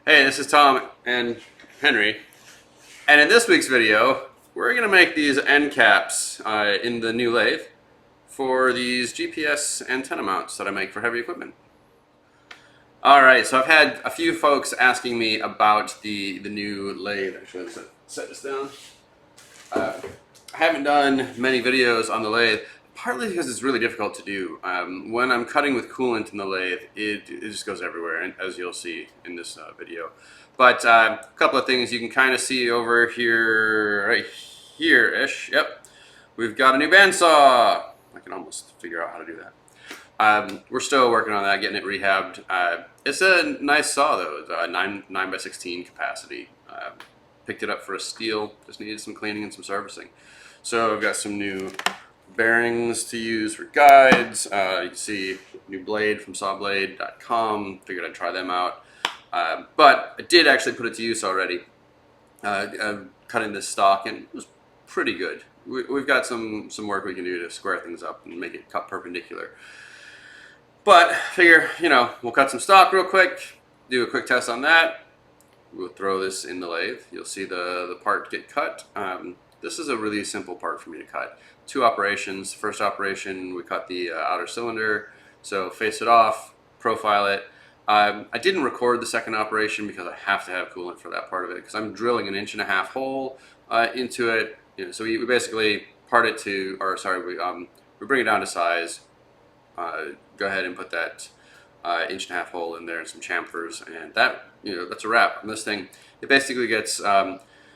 Hey, this is Tom and Henry, and in this week's video, we're going to make these end caps in the new lathe for these GPS antenna mounts that I make for heavy equipment. Alright, so I've had a few folks asking me about the new lathe. Actually, let's set this down. I haven't done many videos on the lathe, partly because it's really difficult to do. When I'm cutting with coolant in the lathe, it just goes everywhere, as you'll see in this video. But a couple of things you can kind of see over here, right here-ish. Yep, we've got a new bandsaw. I can almost figure out how to do that. We're still working on that, getting it rehabbed. It's a nice saw though, it's a 9x16 capacity. Picked it up for a steal, just needed some cleaning and some servicing. So I've got some new bearings to use for guides. You can see new blade from sawblade.com. Figured I'd try them out. But I did actually put it to use already. Cutting this stock, and it was pretty good. We've got some work we can do to square things up and make it cut perpendicular. But figure, we'll cut some stock real quick, do a quick test on that. We'll throw this in the lathe. You'll see the part get cut. This is a really simple part for me to cut. Two operations. First operation, we cut the outer cylinder. So face it off, profile it. I didn't record the second operation because I have to have coolant for that part of it, because I'm drilling an 1.5-inch hole into it. So we basically part it to, or sorry, we bring it down to size. Go ahead and put that 1.5-inch hole in there and some chamfers, and that that's a wrap on this thing. It basically gets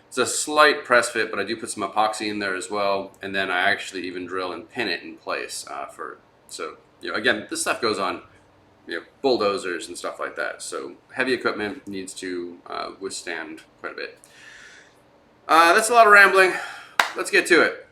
it's a slight press fit, but I do put some epoxy in there as well, and then I actually even drill and pin it in place so again, this stuff goes on bulldozers and stuff like that, so heavy equipment needs to withstand quite a bit. That's a lot of rambling. Let's get to it.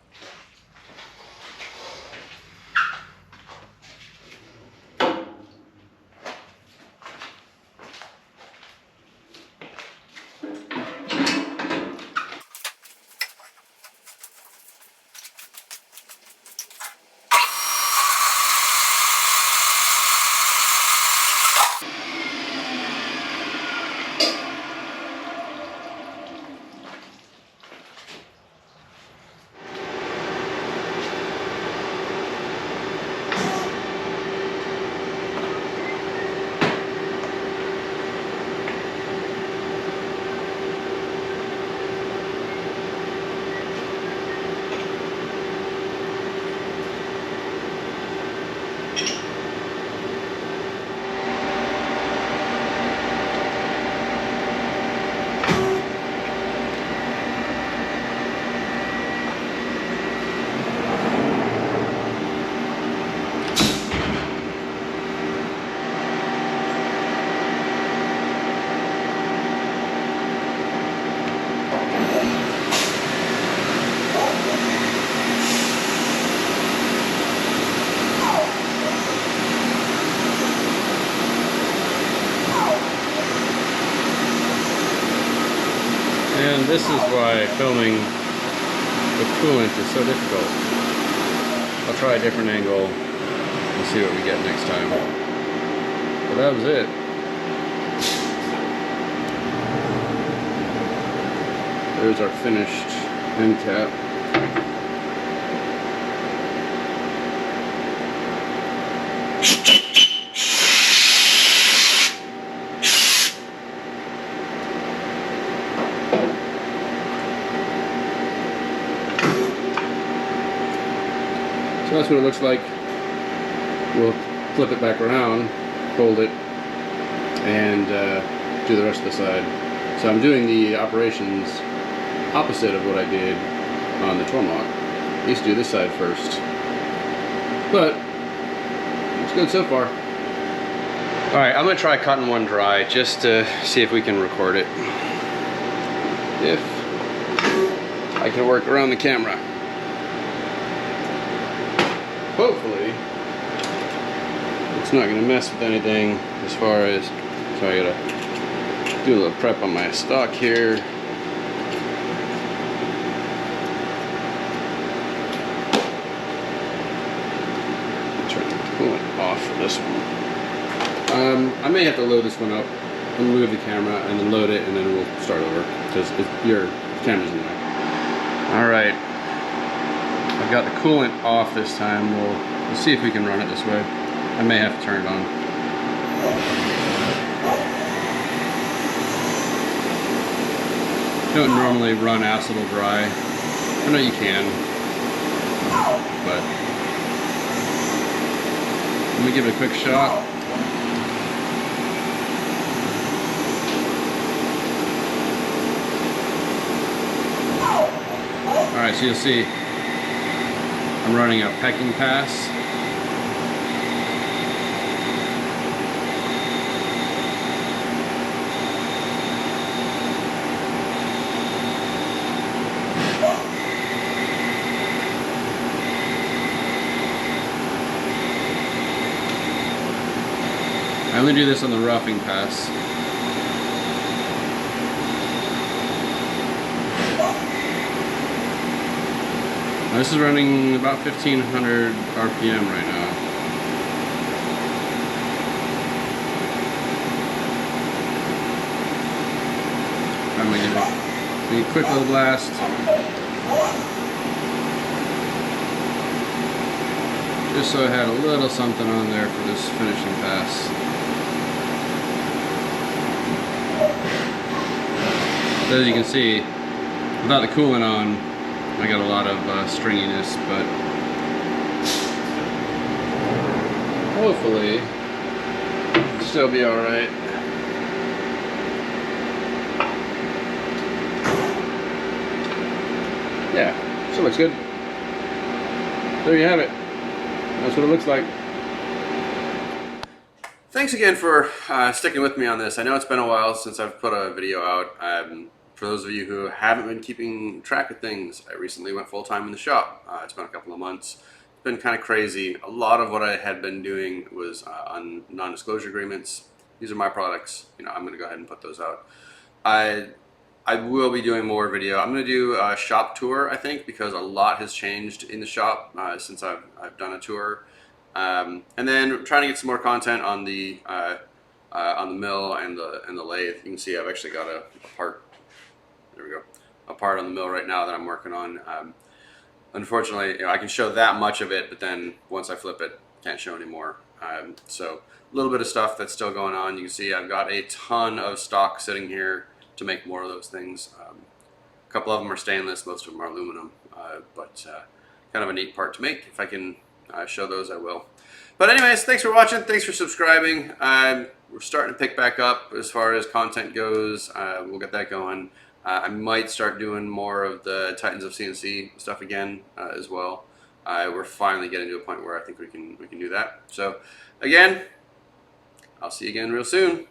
And this is why filming with coolant is so difficult. I'll try a different angle and see what we get next time. But that was it. There's our finished end cap. So that's what it looks like. We'll flip it back around, fold it, and do the rest of the side. So I'm doing the operations opposite of what I did on the Tormach. I used to do this side first, but it's good so far. Alright, I'm going to try cutting one dry just to see if we can record it. If I can work around the camera. Hopefully it's not going to mess with anything as far as, so I gotta do a little prep on my stock here. Turn the coolant off for this one. I may have to load this one up remove the camera and then load it, and then we'll start over because your camera's in there. All right, I've got the coolant off this time. We'll see if we can run it this way. I may have to turn it on. Don't normally run acetal dry. I know you can, but let me give it a quick shot. Alright, so you'll see I'm running a pecking pass. I only do this on the roughing pass. Now this is running about 1500 RPM right now. I'm gonna give it a quick little blast. Just so I had a little something on there for this finishing pass. As you can see, without the coolant on, I got a lot of stringiness, but hopefully it'll still be alright. Yeah, still looks good. There you have it. That's what it looks like. Thanks again for sticking with me on this. I know it's been a while since I've put a video out. For those of you who haven't been keeping track of things, I recently went full-time in the shop. It's been a couple of months. It's been kind of crazy. A lot of what I had been doing was on non-disclosure agreements. These are my products. You know, I'm going to go ahead and put those out. I will be doing more video. I'm going to do a shop tour, I think, because a lot has changed in the shop since I've done a tour. And then trying to get some more content on the mill and the lathe. You can see I've actually got a part. There we go. A part on the mill right now that I'm working on. Unfortunately, you know, I can show that much of it, but then once I flip it, can't show anymore. So a little bit of stuff that's still going on. You can see I've got a ton of stock sitting here to make more of those things. A couple of them are stainless, most of them are aluminum, but kind of a neat part to make. If I can show those, I will. But anyways, thanks for watching. Thanks for subscribing. We're starting to pick back up as far as content goes. We'll get that going. I might start doing more of the Titans of CNC stuff again as well. We're finally getting to a point where I think we can do that. So again, I'll see you again real soon.